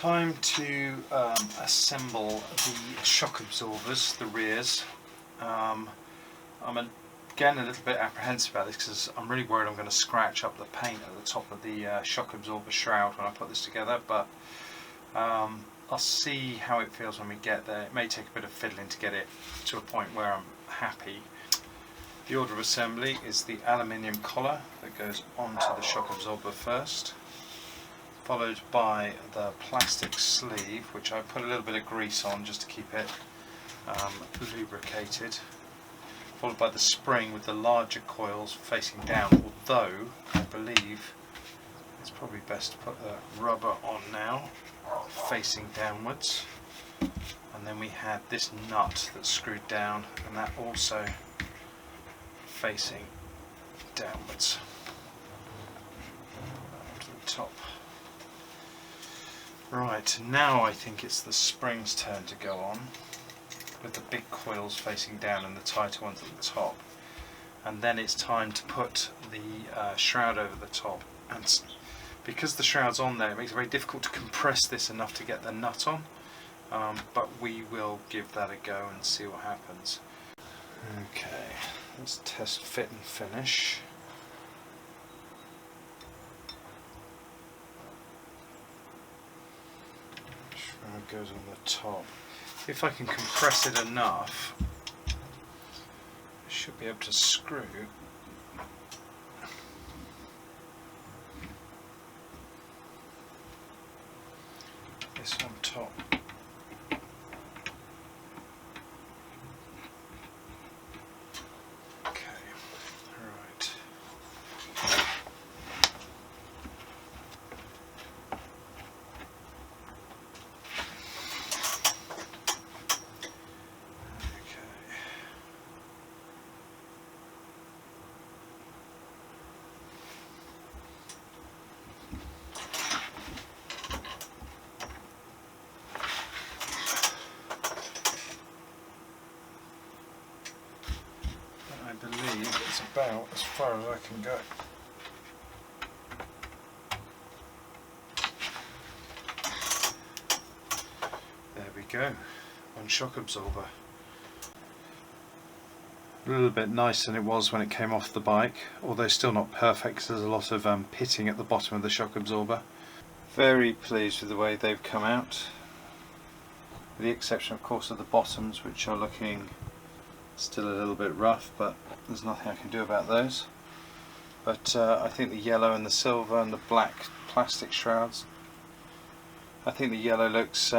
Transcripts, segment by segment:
Time to assemble the shock absorbers, the rears. I'm again a little bit apprehensive about this because I'm really worried I'm going to scratch up the paint at the top of the shock absorber shroud when I put this together, but I'll see how it feels when we get there. It may take a bit of fiddling to get it to a point where I'm happy. The order of assembly is the aluminium collar that goes onto the shock absorber first, followed by the plastic sleeve, which I put a little bit of grease on just to keep it lubricated, followed by the spring with the larger coils facing down, although I believe it's probably best to put the rubber on now, facing downwards. And then we had this nut that's screwed down, and that also facing downwards to the top. Right, now I think it's the spring's turn to go on, with the big coils facing down and the tighter ones at the top. And then it's time to put the shroud over the top. And because the shroud's on there, it makes it very difficult to compress this enough to get the nut on. But we will give that a go and see what happens. Okay, let's test fit and finish. Shroud goes on the top. If I can compress it enough, I should be able to screw this on top. I believe it's about as far as I can go. There we go, one shock absorber. A little bit nicer than it was when it came off the bike, although still not perfect because there's a lot of pitting at the bottom of the shock absorber. Very pleased with the way they've come out, with the exception of course of the bottoms, which are looking still a little bit rough, but there's nothing I can do about those. But I think the yellow and the silver and the black plastic shrouds, I think the yellow looks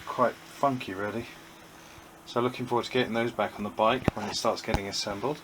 quite funky really. So looking forward to getting those back on the bike when it starts getting assembled.